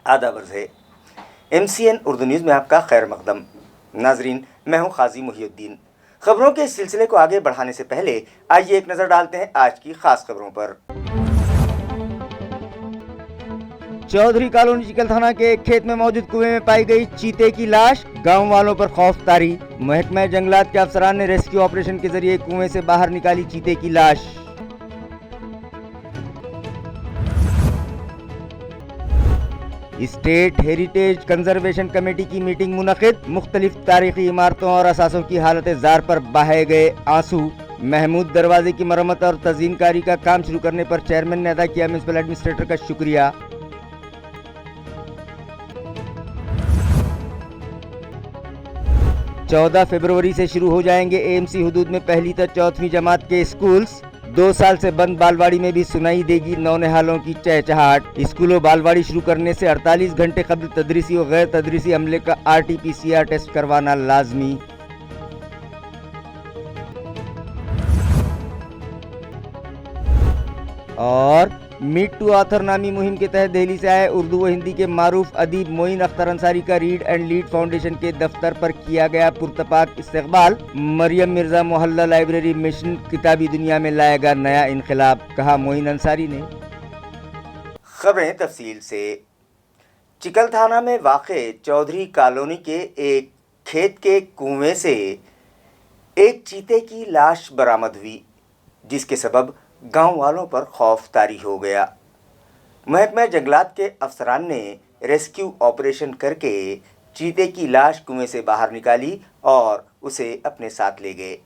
आदाब है। MCN Urdu news में आपका खैर मकदम। नाजरीन, मैं हूं काजी मुहिउद्दीन। खबरों के इस सिलसिले को आगे बढ़ाने से पहले आइए एक नज़र डालते हैं आज की खास खबरों पर। चौधरी कॉलोनी चिकल थाना के एक खेत में मौजूद कुएं में पाई गई चीते की लाश, गांव वालों पर खौफ तारी। महकमा जंगलात के अफसरान ने रेस्क्यू ऑपरेशन के जरिए कुएं से बाहर निकाली चीते की लाश। स्टेट हेरिटेज कंजर्वेशन कमेटी की मीटिंग मुनक़िद, मुख्तलिफ तारीखी इमारतों और असासों की हालत ज़ार पर बहाए गए आंसू। महमूद दरवाजे की मरम्मत और तज़ीनकारी का काम शुरू करने पर चेयरमैन ने अदा किया म्यूनसिपल एडमिनिस्ट्रेटर का शुक्रिया। चौदह फरवरी से शुरू हो जाएंगे AMC हुदूद में पहली से चौथी जमात के स्कूल्स। 2 साल से बंद बालवाड़ी में भी सुनाई देगी नौनिहालों की चहचहाट। स्कूलों बालवाड़ी शुरू करने से 48 घंटे कबल तदरीसी और गैर तदरीसी अमले का RT-PCR टेस्ट करवाना लाजमी। और मीट टू ऑथर नामी मुहिम के तहत दिल्ली से आए उर्दू व हिंदी के मारूफ अदीब मोइन अख्तर अंसारी का रीड एंड लीड फाउंडेशन के दफ्तर पर किया गया पुरतपाक इस्तकबाल। मरियम मिर्जा मोहल्ला लाइब्रेरी मिशन किताबी दुनिया में लाएगा नया इनकलाब, कहा मोइन अंसारी ने। खबरें तफसील से। चिकल थाना में वाक़े चौधरी कॉलोनी के एक खेत के कुएं से एक चीते की लाश बरामद हुई, जिसके सबब गांव वालों पर खौफ तारी हो गया। महकमा जंगलात के अफसरान ने रेस्क्यू ऑपरेशन करके चीते की लाश कुएं से बाहर निकाली और उसे अपने साथ ले गए।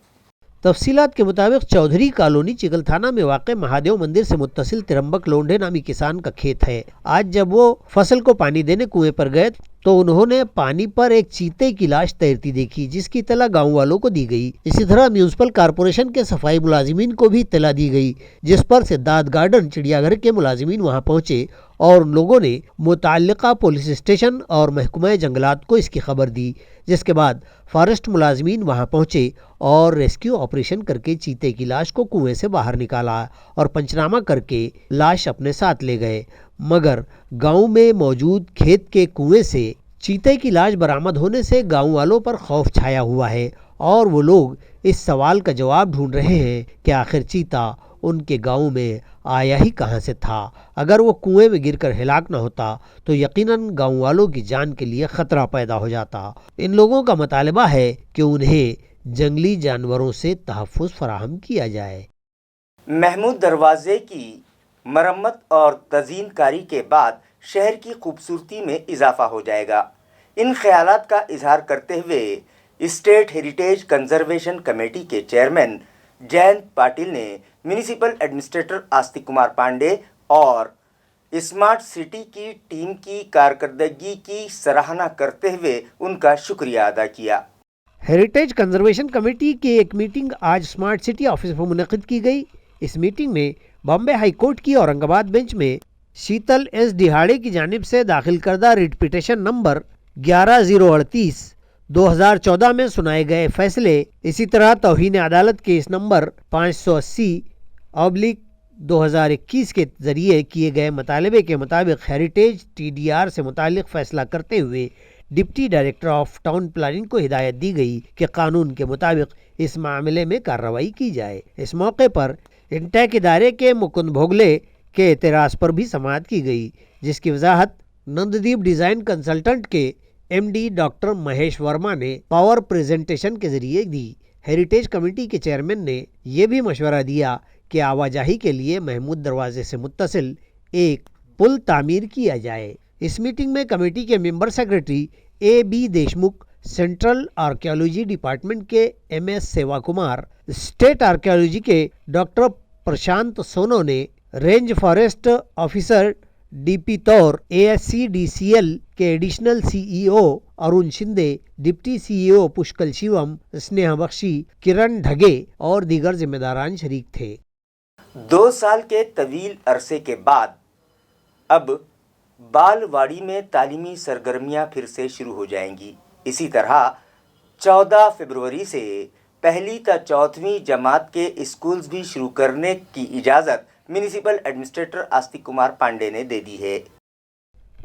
तफसीलात के मुताबिक चौधरी कॉलोनी चिकल थाना में वाक़ महादेव मंदिर से मुत्तसिल तिरंबक लोंढे नामी किसान का खेत है। आज जब वो फसल को पानी देने कुएं पर गए तो उन्होंने पानी पर एक चीते की लाश तैरती देखी, जिसकी इत्तला गांव वालों को दी गई। इसी तरह म्यूनसिपल कॉरपोरेशन के सफाई मुलाजिमीन को भी इत्तला दी गई, जिस पर सिद्धार्थ गार्डन चिड़ियाघर के मुलाजिमीन वहां पहुंचे और उन लोगों ने मुताल्लिका पुलिस स्टेशन और महकमा जंगलात को इसकी खबर दी, जिसके बाद फॉरेस्ट मुलाजिमीन वहां पहुंचे और रेस्क्यू ऑपरेशन करके चीते की लाश को कुएं से बाहर निकाला और पंचनामा करके लाश अपने साथ ले गए। मगर गांव में मौजूद खेत के कुएं से चीते की लाश बरामद होने से गांव वालों पर खौफ छाया हुआ है और वो लोग इस सवाल का जवाब ढूंढ रहे हैं कि आखिर चीता उनके गांव में आया ही कहां से था। अगर वो कुएं में गिरकर हिलाक न होता तो यकीनन गांव वालों की जान के लिए खतरा पैदा हो जाता। इन लोगों का मुतालबा है कि उन्हें जंगली जानवरों से तहफ़्फ़ुज़ फराहम किया जाए। महमूद दरवाजे की मरम्मत और तज़ीनकारी के बाद शहर की खूबसूरती में इजाफा हो जाएगा। इन ख्यालात का इजहार करते हुए स्टेट हेरिटेज कंजर्वेशन कमेटी के चेयरमैन जयंत पाटिल ने म्यूनिसिपल एडमिनिस्ट्रेटर आस्तिक कुमार पांडे और स्मार्ट सिटी की टीम की कारकर्दगी की सराहना करते हुए उनका शुक्रिया अदा किया। हेरिटेज कंजर्वेशन कमेटी की एक मीटिंग आज स्मार्ट सिटी ऑफिस में मुनक़िद की गई। इस मीटिंग में बॉम्बे हाई कोर्ट की औरंगाबाद बेंच में शीतल एस दिहाड़े की जानिब से दाखिल करदा रिट पिटीशन नंबर 11038 2014 में सुनाए गए फैसले, इसी तरह तौहीन अदालत केस नंबर 580/2021 के जरिए किए गए मुतालबे के मुताबिक हेरिटेज TDR से मुतालिक फैसला करते हुए deputy director of town planning को हिदायत दी गई कि कानून के मुताबिक इस मामले में कार्रवाई की जाए। इस मौके पर इंटेक इदारे के मुकुंद भोगले के एतराज़ पर भी समाअत की गई, जिसकी वजाहत नंददीप डिज़ाइन कंसल्टेंट के MD डॉक्टर महेश वर्मा ने पावर प्रेजेंटेशन के जरिए दी। हेरिटेज कमेटी के चेयरमैन ने यह भी मशवरा दिया कि आवाजाही के लिए महमूद दरवाजे से मुत्तसिल एक पुल तामीर किया जाए। इस मीटिंग में कमेटी के member secretary AB Deshmukh, central archaeology department के MS सेवा कुमार, स्टेट आर्कियोलॉजी के डॉक्टर प्रशांत सोनो ने, रेंज फॉरेस्ट ऑफिसर DP तौर ASCDCL के additional CEO Arun Shinde, deputy CEO पुष्कल शिवम, स्नेहा बख्शी, किरण ढगे और दीगर जिम्मेदारान शरीक थे। 2 साल के तवील अरसे के बाद अब बालवाड़ी में तालीमी सरगर्मियां फिर से शुरू हो जाएंगी। इसी तरह 14 फरवरी से पहली ता चौथवीं जमात के स्कूल्स भी शुरू करने की इजाज़त म्यूनिसिपल एडमिनिस्ट्रेटर आस्तिक कुमार पांडे ने दे दी है।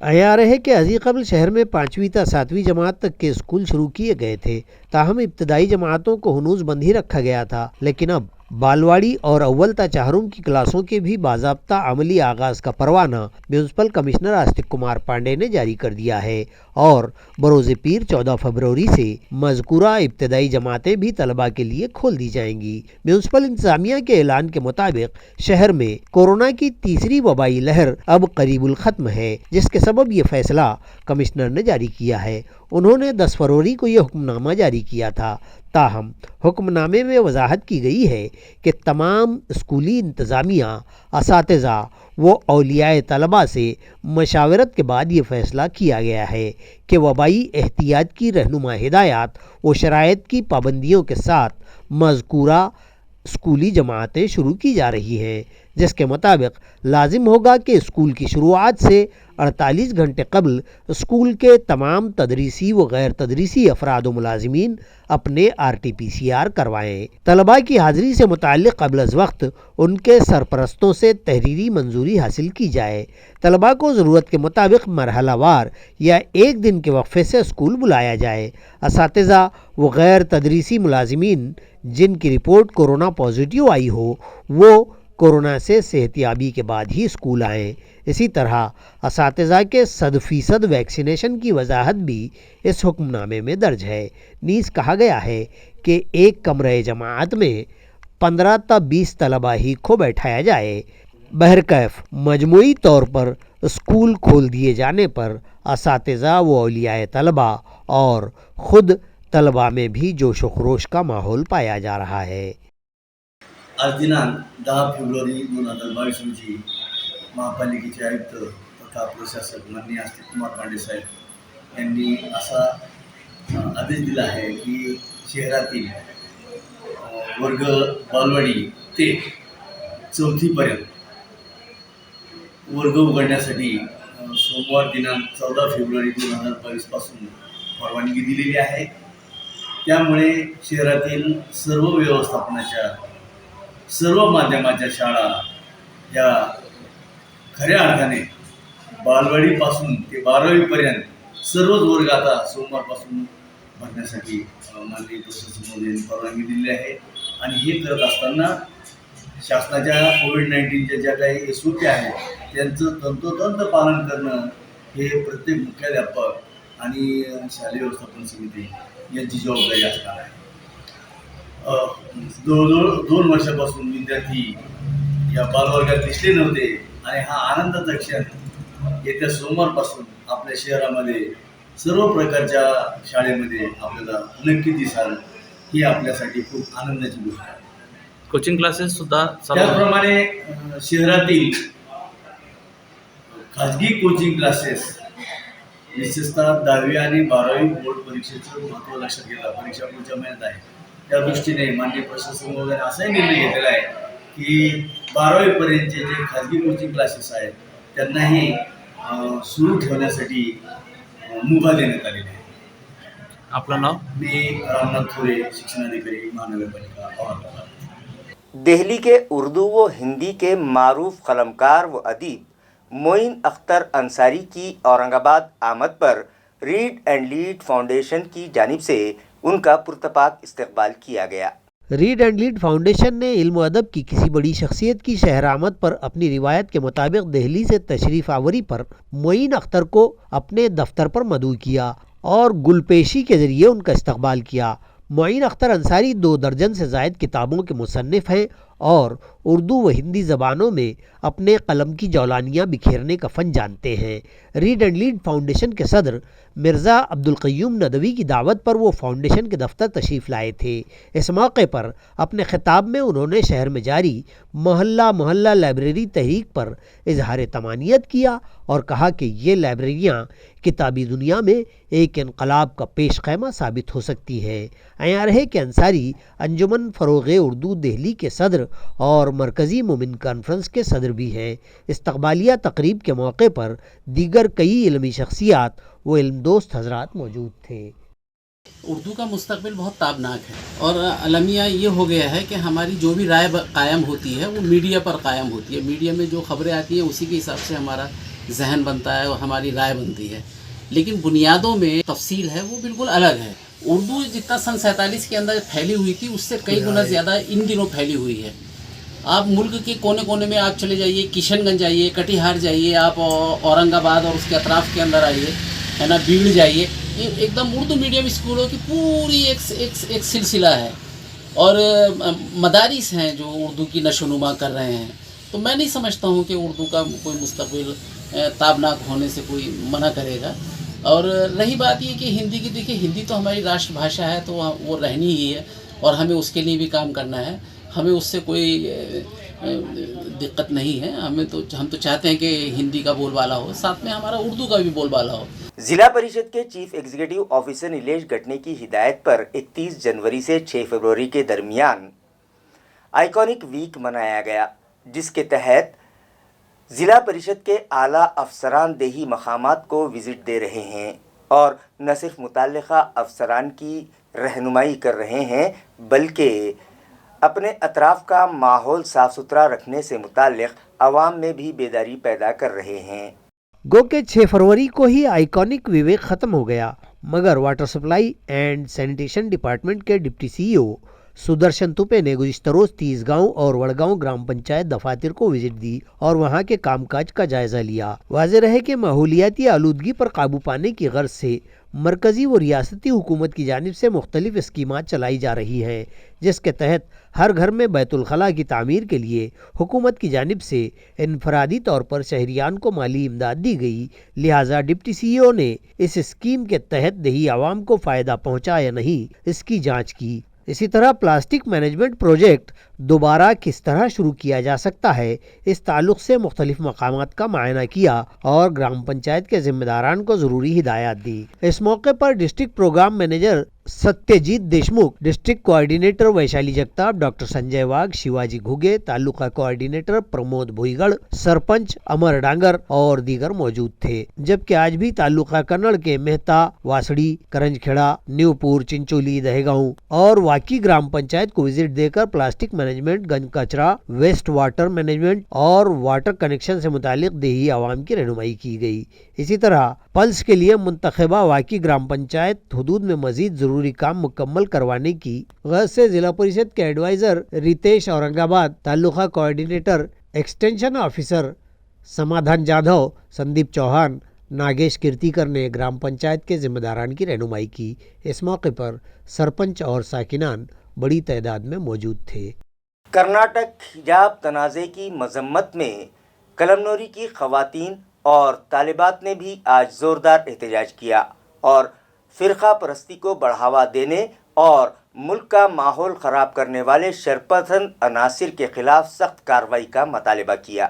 عیار ہے کہ ازی قبل شہر میں 5ویں تا 7ویں جماعت تک کے اسکول شروع کیے گئے تھے، تاہم ابتدائی جماعتوں کو ہنوز بند ہی رکھا گیا تھا، لیکن اب بالواڑی اور اول تا چہارم کی کلاسوں کے بھی باضابطہ عملی آغاز کا پروانہ میونسپل کمشنر آستک کمار پانڈے نے جاری کر دیا ہے اور بروز پیر 14 فروری سے مذکورہ ابتدائی جماعتیں بھی طلباء کے لیے کھول دی جائیں گی۔ میونسپل انتظامیہ کے اعلان کے مطابق شہر میں کورونا کی تیسری وبائی لہر اب قریب الختم ہے، جس کے سبب یہ فیصلہ کمشنر نے جاری کیا ہے۔ انہوں نے 10 فروری کو یہ حکم نامہ جاری کیا تھا، تاہم حکم نامے میں وضاحت کی گئی ہے کہ تمام اسکولی انتظامیہ، اساتذہ و اولیاء طلباء سے مشاورت کے بعد یہ فیصلہ کیا گیا ہے کہ وبائی احتیاط کی رہنما ہدایات و شرائط کی پابندیوں کے ساتھ مذکورہ اسکولی جماعتیں شروع کی جا رہی ہیں، جس کے مطابق لازم ہوگا کہ اسکول کی شروعات سے 48 گھنٹے قبل اسکول کے تمام تدریسی و غیر تدریسی افراد و ملازمین اپنے RT-PCR کروائیں۔ طلباء کی حاضری سے متعلق قبل از وقت ان کے سرپرستوں سے تحریری منظوری حاصل کی جائے۔ طلباء کو ضرورت کے مطابق مرحلہ وار یا ایک دن کے وقفے سے اسکول بلایا جائے۔ اساتذہ و غیر تدریسی ملازمین جن کی رپورٹ کورونا پازیٹیو آئی ہو وہ کورونا سے صحتیابی کے بعد ہی اسکول آئیں۔ اسی طرح اساتذہ کے 100% ویکسینیشن کی وضاحت بھی اس حکم نامے میں درج ہے۔ نیز کہا گیا ہے کہ ایک کمرہ جماعت میں 15 تا 20 طلباء ہی کو بیٹھایا جائے۔ بہرکیف مجموعی طور پر اسکول کھول دیے جانے پر اساتذہ و اولیاء طلباء اور خود طلباء میں بھی جوش و خروش کا ماحول پایا جا رہا ہے۔ आज दिनांक 10 फेब्रुवारी 2022 रोजी महापालिकेचे आयुक्त तथा प्रशासक माननीय आस्तिक कुमार पांडे साहेब यांनी असा आदेश दिला आहे की शहरातील वर्ग बालवाडी ते 4थी पर्यंत वर्ग उघडण्यासाठी सोमवार दिनांक 14 फेब्रुवारी 2022 पासून परवानगी दिलेली आहे। त्यामुळे शहरातील सर्व व्यवस्थापनाच्या सर्व माध्यमाच्या शाळा या खऱ्या अर्थाने बालवाडीपासून ते 12वी पर्यंत सर्वच वर्ग आता सोमवारपासून भरण्यासाठी माननीय प्रशासक महोदयांनी परवानगी दिलेली आहे। आणि हे करत असताना शासनाच्या कोविड-19च्या ज्या काही SOP आहेत त्यांचं तंतोतंत पालन करणं हे प्रत्येक मुख्याध्यापक आणि शालेय व्यवस्थापन समिती यांची जबाबदारी असणार आहे। जवळजवळ 2 वर्षापासून विद्यार्थी या बालवर्गात दिसले नव्हते आणि हा आनंदाचा क्षण येत्या सोमवारपासून आपल्या शहरामध्ये सर्व प्रकारच्या शाळेमध्ये आपल्याला नक्की दिसाल ही आपल्यासाठी खूप आनंदाची गोष्ट आहे। कोचिंग क्लासेस सुद्धा त्याचप्रमाणे शहरातील खाजगी कोचिंग क्लासेस विशेषतः 10वी आणि 12वी बोर्ड परीक्षेचं महत्त्व लक्षात घेता परीक्षा पुढच्या महिन्यात आहे। त्या दृष्टीने माननीय प्रशासक महोदयांनी असाही निर्णय घेतलेला आहे की 12वी पर्यंतचे जे खाजगी कोचिंग क्लासेस आहेत त्यांनाही सुरू ठेवण्यासाठी मुभा देण्यात आलेली आहे। आपलं नाव? मी रामनाथ थोरे, शिक्षणाधिकारी महानगरपालिका औरंगाबाद। दिल्ली के उर्दू व हिंदी के मारूफ कलमकार व अदीब मोइन अख्तर अंसारी की औरंगाबाद आमद पर रीड एंड लीड फाउंडेशन की जानिब से उनका पुरतपाक इस्तकबाल किया गया। रीड एंड लीड फाउंडेशन ने इल्म व अदब की किसी बड़ी शख्सियत की शहर आमद पर अपनी रिवायत के मुताबिक दिल्ली से तशरीफ़ आवरी पर मोइन अख्तर को अपने दफ्तर पर मदऊ किया और गुलपेशी के ज़रिए उनका इस्तकबाल किया। मोइन अख्तर अंसारी 2 दर्जन से ज़ायद किताबों के मुसन्निफ़ हैं और उर्दू व हिंदी ज़बानों में अपने कलम की जौलानियाँ बिखेरने का फ़न जानते हैं। रीड एंड लीड फाउंडेशन के सदर मिर्ज़ा अब्दुल क़य्यूम नदवी की दावत पर वो फाउंडेशन के दफ्तर तशरीफ़ लाए थे। इस मौके पर अपने खिताब में उन्होंने शहर में जारी मोहल्ला मोहल्ला लाइब्रेरी तहरीक पर इजहार तमानियत किया और कहा कि ये लाइब्रेरियाँ किताबी दुनिया में एक इनकलाब का पेश खैमा साबित हो सकती हैं। अयार है कि अंसारी अंजुमन फ़रोग़ उर्दू दिल्ली के सदर और मरकज़ी मोमिन कॉन्फ्रेंस के सदर भी हैं। इस्तकबालिया तकरीब के मौके पर दीगर कई इल्मी शख्सियात व इल्मदोस्त हजरात मौजूद थे। उर्दू का मुस्तकबिल बहुत ताबनाक है और अलमिया ये हो गया है कि हमारी जो भी राय कायम होती है वो मीडिया पर कायम होती है। मीडिया में जो खबरें आती हैं उसी के हिसाब से हमारा जहन बनता है और हमारी राय बनती है, लेकिन बुनियादों में तफसील है वो बिल्कुल अलग है। उर्दू जितना सन 47 के अंदर फैली हुई थी उससे कई गुना ज़्यादा इन दिनों फैली हुई है। आप मुल्क के कोने कोने में आप चले जाइए, किशनगंज जाइए, कटिहार जाइए, आप औरंगाबाद और उसके अतराफ़ के अंदर आइए, है ना, भीड़ जाइए, एकदम उर्दू मीडियम स्कूलों की पूरी एक सिलसिला है और मदारिस हैं जो उर्दू की नशोनुमा कर रहे हैं। तो मैं नहीं समझता हूँ कि उर्दू का कोई मुस्तकबिल ताबनाक होने से कोई मना करेगा। और रही बात ये कि हिंदी की, देखिए हिंदी तो हमारी राष्ट्रभाषा है, तो वो रहनी ही है और हमें उसके लिए भी काम करना है, हमें उससे कोई दिक्कत नहीं है। हम तो चाहते हैं कि हिंदी का बोलबाला हो, साथ में हमारा उर्दू का भी बोलबाला हो। जिला परिषद के चीफ एग्जीक्यूटिव ऑफिसर नीलेश गटने की हिदायत पर 31 जनवरी से 6 फरवरी के दरमियान आइकॉनिक वीक मनाया गया, जिसके तहत जिला परिषद के आला अफसरान देही मकामात को विजिट दे रहे हैं और न सिर्फ मुताल्लिका अफसरान की रहनुमाई कर रहे हैं, बल्कि अपने अतराफ़ का माहौल साफ़ सुथरा रखने से मुताल्लिक़ आवाम में भी बेदारी पैदा कर रहे हैं। गो के 6 फरवरी को ही आइकॉनिक विवेक खत्म हो गया, मगर water supply and sanitation department के डिप्टी सीईओ सुदर्शन तुपे ने गुज़िश्ता रोज़ 30 गाँव और वड़गांव ग्राम पंचायत दफातर को विजिट दी और वहां के कामकाज का जायजा लिया। वाज़ेह रहे कि माहौलियाती आलूदगी पर काबू पाने की गर्ज से मरकजी व रियासती हुकूमत की जानिब से मुख्तलिफ स्कीमात चलाई जा रही हैं, जिसके तहत हर घर में बैतुल खला की तामीर के लिए हुकूमत की जानिब से इनफरादी तौर पर शहरियान को माली इमदाद दी गई। लिहाजा डिप्टी सीईओ ने इस स्कीम के तहत देही आवाम को फ़ायदा पहुँचा या नहीं, इसकी जाँच की। इसी तरह प्लास्टिक मैनेजमेंट प्रोजेक्ट दोबारा किस तरह शुरू किया जा सकता है, इस ताल्लुक़ से मुख्तलिफ मकामात का मुआयना किया और ग्राम पंचायत के जिम्मेदारान को ज़रूरी हिदायत दी। इस मौके पर district programme manager Satyajeet Deshmukh, district coordinator Vaishali Jagtap, doctor Sanjay Wagh, Shivaji Ghuge, taluka coordinator Pramod Bhuigad, sarpanch Amar Dangar और दीगर मौजूद थे। जबकि आज भी तालुका कन्नड़ के मेहता, वासड़ी, करंजखेड़ा, न्यूपुर, चिंचोली, दहेगांव और वाकी ग्राम पंचायत को विजिट देकर प्लास्टिक मैनेजमेंट, गंज कचरा, वेस्ट वाटर मैनेजमेंट और वाटर कनेक्शन से मुतालिक देही आवाम की रहनुमाई की गई। इसी तरह पल्स के लिए मुंतखबा वाकी ग्राम पंचायत हदूद में मजीद जरूरी काम मुकम्मल करवाने की गरज से जिला परिषद के advisor Ritesh Aurangabad, taluka coordinator extension officer Samadhan Jadhav, Sandeep Chauhan, Nagesh Kirtikar ने ग्राम पंचायत के जिम्मेदारान की रहनुमाई की। इस मौके पर सरपंच और साकिनान बड़ी तादाद में मौजूद थे। कर्नाटक हिजाब तनाज़े की मजम्मत में कलमनोरी की खवातीन और तालिबात ने भी आज ज़ोरदार एहतजाज किया और फ़िरक़ा परस्ती को बढ़ावा देने और मुल्क का माहौल ख़राब करने वाले शरपसंद अनासिर के ख़िलाफ़ सख्त कार्रवाई का मुतालबा किया।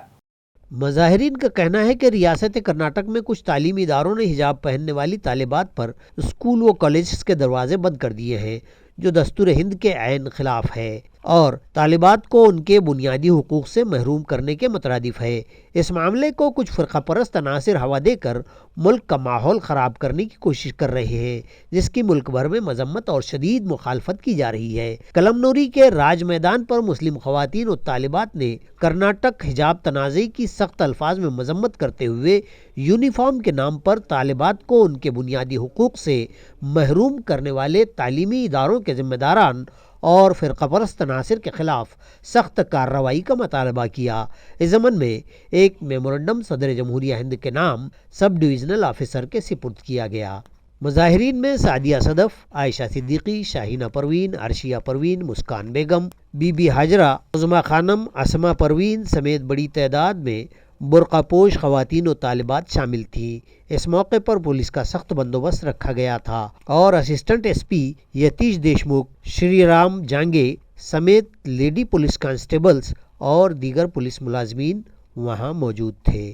मज़ाहिरीन का कहना है कि रियासत कर्नाटक में कुछ तालीमी इदारों ने हिजाब पहनने वाली तालिबात पर स्कूल व कॉलेज के दरवाजे बंद कर दिए हैं, जो दस्तूर हिंद के ऐन खिलाफ है और तालिबात को उनके बुनियादी हुकूक से महरूम करने के मुतरादिफ है। इस मामले को कुछ फ़िरक़ा परस्त अनासिर हवा देकर मुल्क का माहौल ख़राब करने की कोशिश कर रहे हैं, जिसकी मुल्क भर में मजम्मत और शदीद मुखालफत की जा रही है। कलमनोरी के राज मैदान पर मुस्लिम ख़वातीन और तालिबात ने कर्नाटक हिजाब तनाज़े की सख्त अल्फाज में मजम्मत करते हुए यूनिफॉर्म के नाम पर तालिबात को उनके बुनियादी हुकूक से महरूम करने वाले तालीमी इदारों के जिम्मेदारान और फ़िरक़ा परस्त अनासिर के ख़िलाफ़ सख्त कार्रवाई का मुतालबा किया। इस ज़मन में एक मेमोरेंडम सदर जमहूरिया हिंद के नाम सब डिवीज़नल ऑफिसर के सिपुर्द किया गया। मुज़ाहिरीन में सादिया सदफ़, आयशा सिद्दीकी, शाहीना परवीन, अर्शिया परवीन, मुस्कान बेगम, बीबी हाजरा, उज़मा खानम, असमा परवीन समेत बड़ी तादाद में बुर्क़ापोश ख़वातीन और तालिबात शामिल थीं। इस मौके पर पुलिस का सख्त बंदोबस्त रखा गया था और असिस्टेंट एसपी यतीश देशमुख, श्री राम जांगे समेत लेडी पुलिस कांस्टेबल्स और दीगर पुलिस मुलाजमीन वहां मौजूद थे।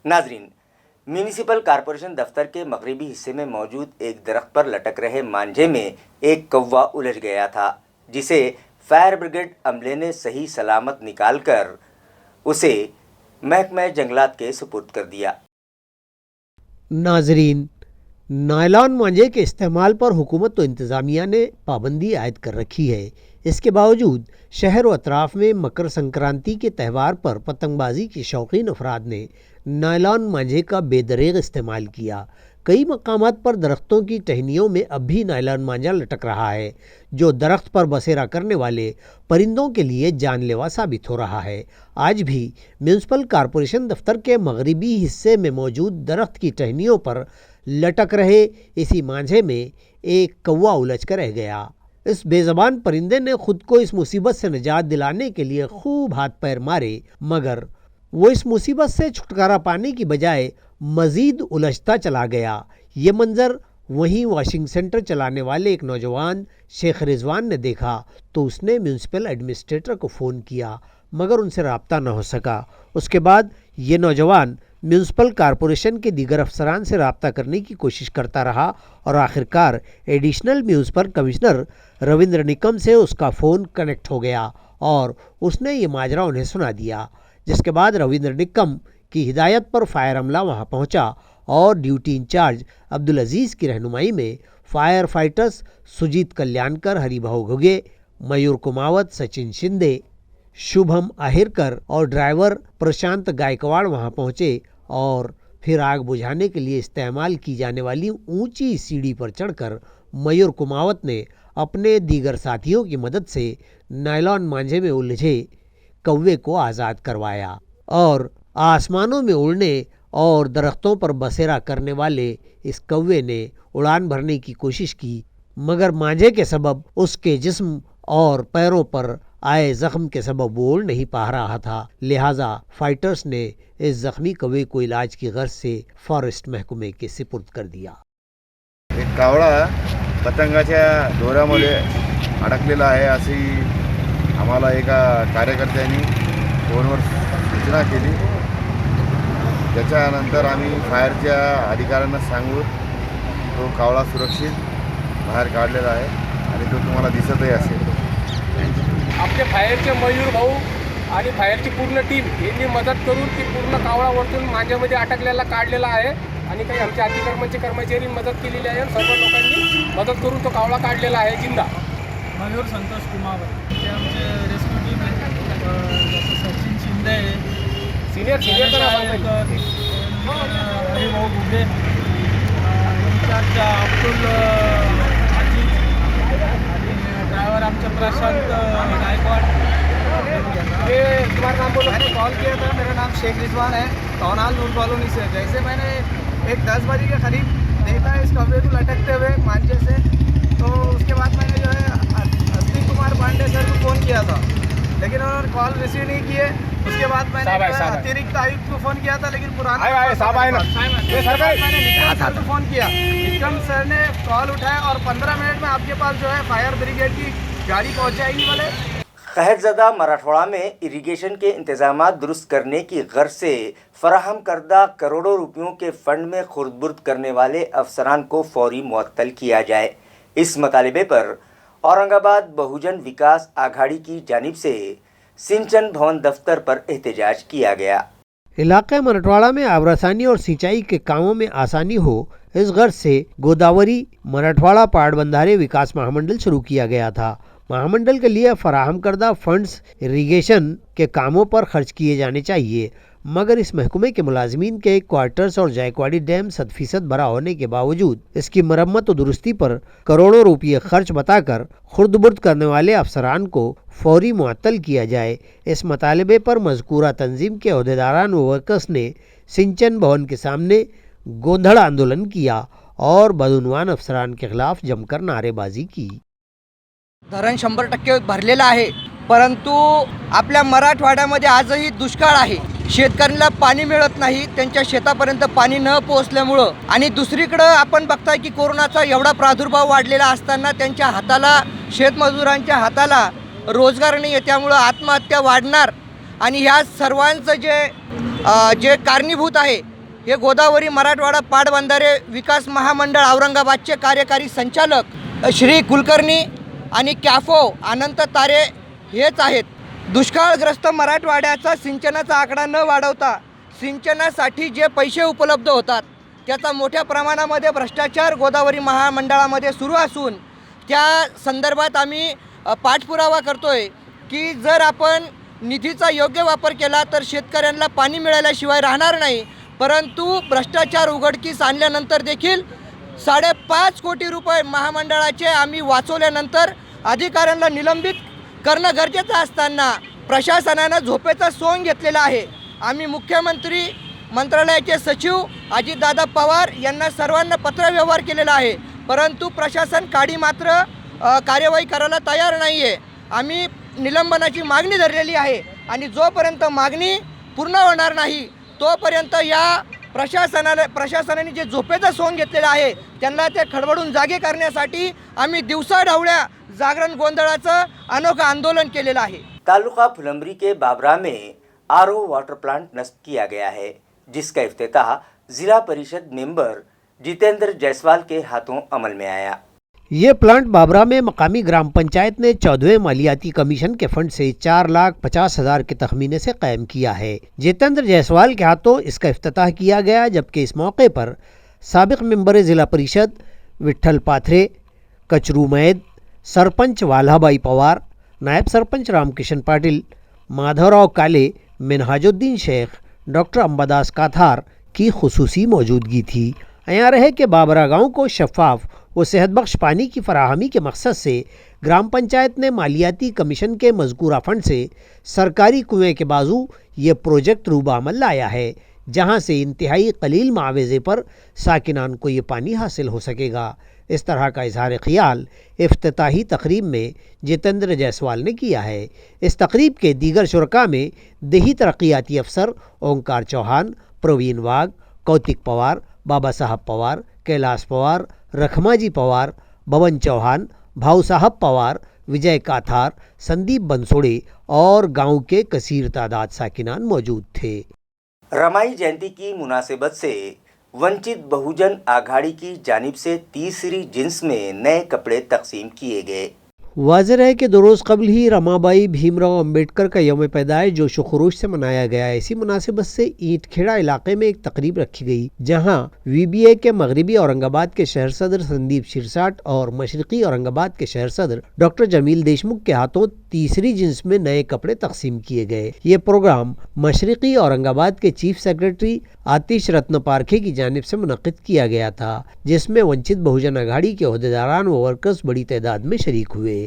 नाजरीन, म्यूनिसिपल कॉरपोरेशन दफ्तर के मगरिबी हिस्से में मौजूद एक दरख्त पर लटक रहे मांझे में एक कौवा उलझ गया था, जिसे फायर ब्रिगेड अमले ने सही सलामत निकाल कर उसे महकमा जंगलात के सुपुर्द कर दिया। नाजरीन, नायलॉन मांझे के इस्तेमाल पर हुकूमत और इंतज़ामिया ने पाबंदी आयद कर रखी है। इसके बावजूद शहर व अतराफ़ में मकर संक्रांति के त्यौहार पर पतंगबाजी के शौकीन अफराद ने नायलॉन मांझे का बेदरेग इस्तेमाल किया। कई मकामात पर दरख्तों की टहनियों में अब भी नायलॉन मांझा लटक रहा है, जो दरख्त पर बसेरा करने वाले परिंदों के लिए जानलेवा साबित हो रहा है। आज भी म्यूनिसिपल कॉरपोरेशन दफ्तर के मगरिबी हिस्से में मौजूद दरख्त की टहनियों पर लटक रहे इसी मांझे में एक कौवा उलझ कर रह गया। इस बेज़बान परिंदे ने खुद को इस मुसीबत से निजात दिलाने के लिए खूब हाथ पैर मारे, मगर वो इस मुसीबत से छुटकारा पाने की बजाय मज़ीद उलझता चला गया। ये मंज़र वहीं वॉशिंग सेंटर चलाने वाले एक नौजवान शेख रिजवान ने देखा तो उसने म्यूनिसिपल एडमिनिस्ट्रेटर को फ़ोन किया, मगर उनसे रब्ता न हो सका। उसके बाद ये नौजवान म्यूनिसिपल कॉरपोरेशन के दीगर अफसरान से रब्ता करने की कोशिश करता रहा और आखिरकार additional municipal commissioner Ravindra Nikam से उसका फ़ोन कनेक्ट हो गया और उसने ये माजरा उन्हें सुना दिया, जिसके बाद रविंद्र निकम की हिदायत पर फायर अमला वहां पहुंचा और ड्यूटी इंचार्ज अब्दुल अजीज़ की रहनुमाई में फायर फाइटर्स सुजीत कल्याणकर, हरिभाऊ घुगे, मयूर कुमावत, सचिन शिंदे, शुभम आहिरकर और ड्राइवर प्रशांत गायकवाड़ वहां पहुंचे और फिर आग बुझाने के लिए इस्तेमाल की जाने वाली ऊंची सीढ़ी पर चढ़कर मयूर कुमावत ने अपने दीगर साथियों की मदद से नायलॉन मांझे में उलझे कौवे को आज़ाद करवाया और आसमानों में उड़ने और दरख्तों पर बसेरा करने वाले इस कौवे ने उड़ान भरने की कोशिश की, मगर मांझे के सबब उसके जिस्म और पैरों पर आए जख्म के सबब वो उड़ नहीं पा रहा था। लिहाजा फाइटर्स ने इस जख्मी कौवे को इलाज की गर्ज से फॉरेस्ट महकमे के सुपुर्द कर दिया। एक कावळा पतंगाच्या दोऱ्यामध्ये अडकलेला आहे अशी आम्हाला एका कार्यकर्त्यांनी फोनवर सूचना केली। त्याच्यानंतर आम्ही फायरच्या अधिकाऱ्यांना सांगून तो कावळा सुरक्षित बाहेर काढलेला आहे आणि तो तुम्हाला दिसतही असेल। आपले फायरचे मयूर भाऊ आणि फायरची पूर्ण टीम यांनी मदत करून ती पूर्ण कावळा वरतून मांझ्यामध्ये अटकलेला काढलेला आहे आणि काही आमच्या अतिक्रमणचे कर्मचारी मदत केलेली आहे। सर्व लोकांनी मदत करून तो कावळा काढलेला आहे जिंदा। मयूर संतोष कुमार ते आमचे रेस्क्यू टीम आहे, सचिन शिंदे सीनियर हरिभाऊ घुगे, इंचार्ज अब्दुल अजीज आणि ड्राइवर आमचे प्रशांत गायकवाड़। तुम्हारा नाम बोलो। मैंने कॉल किया था, मेरा नाम शेख रिजवान है, टॉनाल नूर कॉलोनी से। जैसे मैंने एक 10 बजे के करीब देखा इस कौवे को लटकते हुए मांझे से, तो उसके बाद मैंने जो है अश्विनी कुमार पांडे सर को फ़ोन किया था, लेकिन उन्होंने कॉल रिसीव नहीं किए। उसके बाद मैंने अतिरिक्त आयुक्त को फ़ोन किया था, लेकिन पुराना मैंने निकम सर को फ़ोन किया। निकम सर ने कॉल उठाया और 15 मिनट में आपके पास जो है फायर ब्रिगेड की गाड़ी पहुँच जाएगी वाले। कहरज़दा मराठवाड़ा में इरिगेशन के इंतजामात दुरुस्त करने की गर्ज से फराहम करदा करोड़ों रुपयों के फंड में खुर्द-बुर्द करने वाले अफसरान को फौरी मुअत्तल किया जाए। इस मतालिबे पर औरंगाबाद बहुजन विकास आघाड़ी की जानिब से सिंचन भवन दफ्तर पर एहतजाज किया गया। इलाके मराठवाड़ा में आबरासानी और सिंचाई के कामों में आसानी हो, इस गर्ज से गोदावरी मराठवाड़ा पाटबंधारे विकास महामंडल शुरू किया गया था। महामंडल के लिए फराहम करदा फंड्स इरिगेशन के कामों पर खर्च किए जाने चाहिए, मगर इस महकमे के मुलाजमीन के क्वार्टर्स और जायकवाड़ी डैम 100% भरा होने के बावजूद इसकी मरम्मत और दुरुस्ती पर करोड़ों रुपये खर्च बताकर खुर्द-बुर्द करने वाले अफसरान को फौरी मुअत्तल किया जाए। इस मतालबे पर मज़कूरा तंजीम के अहदेदारान व वर्कर्स ने सिंचन भवन के सामने गोंधड़ आंदोलन किया और बदउनवान अफसरान के खिलाफ जमकर नारेबाजी की। धरण 100% भरलेलं आहे, परंतु आपल्या मराठवाड्यामध्ये आजही दुष्काळ आहे। शेतकऱ्यांना पाणी मिळत नाही, त्यांच्या शेतापर्यंत पाणी न पोहोचल्यामुळं, आणि दुसरीकडे आपण बघताय की कोरोनाचा एवढा प्रादुर्भाव वाढलेला असताना त्यांच्या हाताला, शेतमजुरांच्या हाताला रोजगार नाही आहे, त्यामुळं आत्महत्या वाढणार। आणि ह्या सर्वांचं जे कारणीभूत आहे हे गोदावरी मराठवाडा पाटबंधारे विकास महामंडळ औरंगाबादचे कार्यकारी संचालक श्री कुलकर्णी आणि कॅफो अनंत तारे हेच आहेत। दुष्काळग्रस्त मराठवाड्याचा सिंचनाचा आकडा न वाढवता सिंचनासाठी जे पैसे उपलब्ध होतात त्याचा मोठ्या प्रमाणामध्ये भ्रष्टाचार गोदावरी महामंडळामध्ये सुरू असून त्या संदर्भात आम्ही पाठपुरावा करतोय की जर आपण निधीचा योग्य वापर केला तर शेतकऱ्यांना पाणी मिळाल्याशिवाय राहणार नाही, परंतु भ्रष्टाचार उघडकीस आणल्यानंतर देखील 5.5 कोटी रुपये महामंडळाचे आम्ही वाचवल्यानंतर अधिकाऱ्यांना निलंबित करणं गरजेचं असताना प्रशासनानं झोपेचा सोंग घेतलेला आहे. आम्ही मुख्यमंत्री मंत्रालयाचे सचिव अजितदादा पवार यांना सर्वांना पत्रव्यवहार केलेला आहे, परंतु प्रशासन काडी मात्र कार्यवाही करायला तयार नाही आहे. आम्ही निलंबनाची मागणी धरलेली आहे आणि जोपर्यंत मागणी पूर्ण होणार नाही तोपर्यंत या प्रशासनाने जे झोपेचा सोंग घेतलेला आहे त्यांना ते खडबडून जागे करण्यासाठी आम्ही दिवसाढवळ्या जागरण गोंधळाचं अनोखं आंदोलन केलेलं आहे. तालुका फुलंब्री के बाबरा में आरओ वाटर प्लांट नष्ट किया गया है, जिसका इफ्तिताह जिला परिषद मेंबर जितेंद्र जायसवाल के हाथों अमल में आया। ये प्लांट बाबरा में मकामी ग्राम पंचायत ने 14वें मालियाती कमीशन के फंड से 4,50,000 के तखमीने से कायम किया है। जितेंद्र जायसवाल के हाथों इसका इफ्तिताह किया गया, जबकि इस मौके पर साबिक मेंबर जिला परिषद विट्ठल पाथरे, कचरू मैद, सरपंच वाल्हाबाई पवार, नायब सरपंच रामकिशन पाटिल, माधवराव काले, मिनहाजुद्दीन शेख, डॉक्टर अंबादास काथार की खुसूसी मौजूदगी थी। यहाँ रहे कि बाबरा गांव को शफाफ व सेहतबख्श पानी की फराहमी के मकसद से ग्राम पंचायत ने मालियाती कमीशन के मज़कूरा फंड से सरकारी कुएं के बाजू ये प्रोजेक्ट रूबामल लाया है, जहां से इंतहाई कलील मुआवजे पर साकिनान को ये पानी हासिल हो सकेगा। इस तरह का इजहार ख्याल इफ्तिताही तकरीब में जितेंद्र जायसवाल ने किया है। इस तकरीब के दीगर शुरका में देही तरक्याती अफसर ओंकार चौहान, प्रवीण वाघ, कौतिक पवार, बाबा साहब पवार, कैलाश पवार, रखमाजी पवार, भवन चौहान, भाऊ साहब पवार, विजय काथार, संदीप बंसोड़े और गांव के कसीर तादाद साकिनान मौजूद थे। रमाई जयंती की मुनासिबत से वंचित बहुजन आघाड़ी की जानिब से तीसरी जिन्स में नए कपड़े तकसीम किए गए। वाज़ेह है कि 2 रोज़ कबल ही रमाबाई भीमराव अंबेडकर का यौम पैदाइश जोश व खरोश से मनाया गया है। इसी मुनासिबत से ईंट खेड़ा इलाके में एक तकरीब रखी गई, जहां वीबीए के मगरबी औरंगाबाद के शहर सदर संदीप शिरसाट और मशरकी औरंगाबाद के शहर सदर डॉक्टर जमील देशमुख के हाथों तीसरी जिन्स में नए कपड़े तकसीम किए गए। ये प्रोग्राम मशरकी औरंगाबाद के चीफ सेक्रेटरी आतिश रत्न पारखे की जानिब से मुनक्किद किया गया था, जिसमें वंचित बहुजन आघाड़ी के ओहदेदारान व वर्कर्स बड़ी तादाद में शरीक हुए।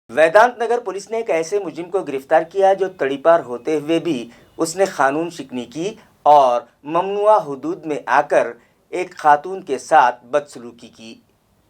वेदांत नगर पुलिस ने एक ऐसे मुजिम को गिरफ्तार किया जो तड़ीपार होते हुए भी उसने कानून शिकनी की और ममनुआ हुदूद में आकर एक खातून के साथ बदसलूकी की।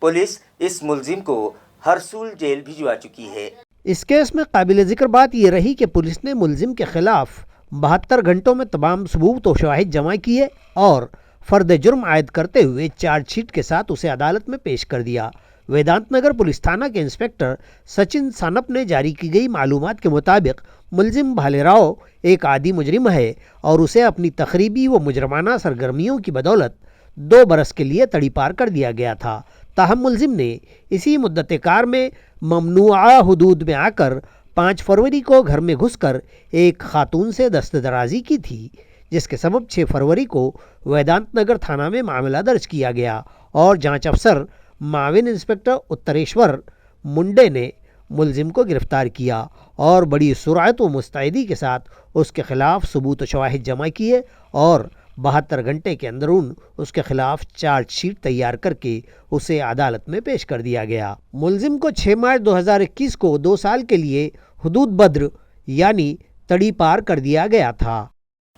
पुलिस इस मुलजिम को हरसूल जेल भिजवा चुकी है। इस केस में काबिल जिक्र बात यह रही कि पुलिस ने मुलजिम के खिलाफ 72 घंटों में तमाम सबूत व शवाहिद जमा किए और फर्द जुर्म आयद करते हुए चार्जशीट के साथ उसे अदालत में पेश कर दिया। वेदांत नगर पुलिस थाना के इंस्पेक्टर सचिन सानप ने जारी की गई मालूमात के मुताबिक मुलजिम भालेराव एक आदी मुजरिम है और उसे अपनी तखरीबी व मुजरमाना सरगर्मियों की बदौलत 2 बरस के लिए तड़ीपार कर दिया गया था। ताहम मुलजिम ने इसी मुद्दत कार में ममनुआ हुदूद में आकर 5 फरवरी को घर में घुसकर एक खातून से दस्तदराजी की थी, जिसके सबब 6 फरवरी को वेदांत नगर थाना में मामला दर्ज किया गया और जांच अफसर माविन इंस्पेक्टर उत्तरेश्वर मुंडे ने मुलजिम को गिरफ्तार किया और बड़ी सुरअत व मुस्तैदी के साथ उसके खिलाफ सबूत व शवाहिद जमा किए और 72 घंटे के अंदरून उसके खिलाफ चार्जशीट तैयार करके उसे अदालत में पेश कर दिया गया। मुलजिम को 6 मार्च 2021 को 2 साल के लिए हुदूद बद्र यानी तड़ी पार कर दिया गया था।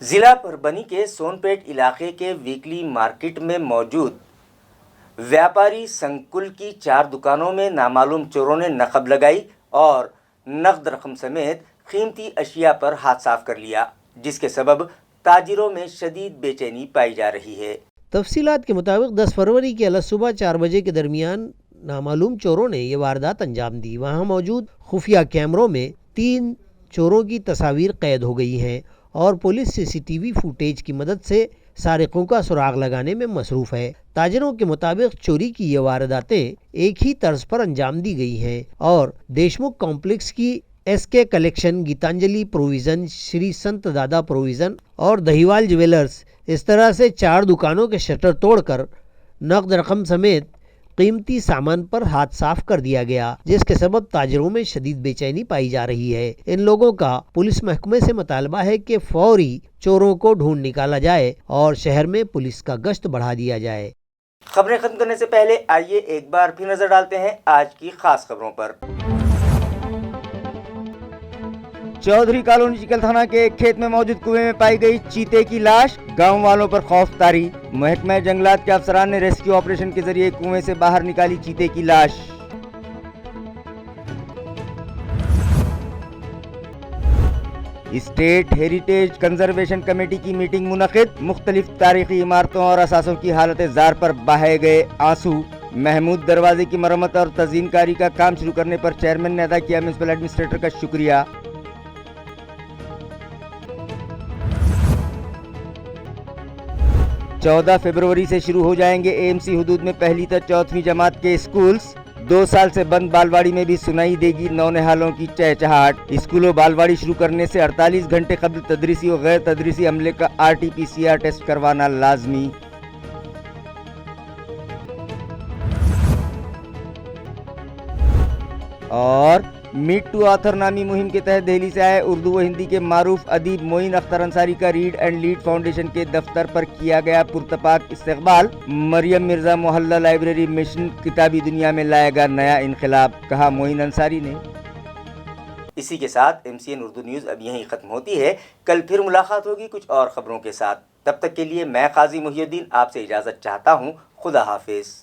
जिला परबनी के सोनपेट इलाके के वीकली मार्केट में मौजूद व्यापारी संकुल की 4 दुकानों में नामालूम चोरों ने नकब लगाई और नकद रकम समेत कीमती अशिया पर हाथ साफ कर लिया, जिसके सबब ताजिरों में शदीद बेचैनी पाई जा रही है। तफसीलात के मुताबिक 10 फरवरी के अलग सुबह 4 बजे के दरमियान नामालूम चोरों ने ये वारदात अंजाम दी। वहाँ मौजूद खुफिया कैमरों में 3 चोरों की तस्वीर कैद हो गई हैं और पुलिस सीसीटीवी फुटेज की मदद से सारिकों का सुराग लगाने में मसरूफ़ है। ताजिरों के मुताबिक चोरी की ये वारदातें एक ही तर्ज पर अंजाम दी गई हैं और देशमुख कॉम्प्लेक्स की SK collection, Geetanjali provision, Shri Sant Dada provision और दहीवाल ज्वेलर्स, इस तरह से 4 दुकानों के शटर तोड़कर नकद रकम समेत कीमती सामान पर हाथ साफ कर दिया गया, जिसके सबब ताजरों में शदीद बेचैनी पाई जा रही है। इन लोगों का पुलिस महकमे से मुतालबा है कि फौरी चोरों को ढूंढ निकाला जाए और शहर में पुलिस का गश्त बढ़ा दिया जाए। खबरें खत्म करने से पहले आइए एक बार फिर नजर डालते हैं आज की खास खबरों पर। चौधरी कॉलोनी चिकलथाना के एक खेत में मौजूद कुएं में पाई गई चीते की लाश, गांव वालों पर खौफ तारी। महकमा जंगलात के अफसरान ने रेस्क्यू ऑपरेशन के जरिए कुएं से बाहर निकाली चीते की लाश। स्टेट हेरिटेज कंजर्वेशन कमेटी की मीटिंग मुनक़िद, मुख्तलिफ तारीखी इमारतों और असासों की हालत ज़ार पर बहाए गए आंसू। महमूद दरवाजे की मरम्मत और तज़ीनकारी का काम शुरू करने पर चेयरमैन ने अदा किया म्यूनसिपल एडमिनिस्ट्रेटर का शुक्रिया। 14 फरवरी से शुरू हो जाएंगे एएमसी हुदूद में पहली से चौथीं जमात के स्कूल्स। 2 साल से बंद बालवाड़ी में भी सुनाई देगी नौनिहालों की चहचहाट। स्कूलों बालवाड़ी शुरू करने से 48 घंटे कबल तदरीसी और गैर तदरीसी अमले का RT-PCR टेस्ट करवाना लाजमी। और मीट टू ऑथर नामी मुहिम के तहत दिल्ली से आए उर्दू व हिंदी के मारूफ अदीब मोइन अख्तर अंसारी का रीड एंड लीड फाउंडेशन के दफ्तर पर किया गया पुरतपाक इस्तकबाल। मरियम मिर्जा मोहल्ला लाइब्रेरी मिशन किताबी दुनिया में लाएगा नया इनकलाब, कहा मोइन अंसारी ने। इसी के साथ MCN उर्दू न्यूज़ अब यहीं ख़त्म होती है। कल फिर मुलाकात होगी कुछ और ख़बरों के साथ। तब तक के लिए मैं काजी मुहिउद्दीन आपसे इजाज़त चाहता हूँ। खुदा हाफिज़।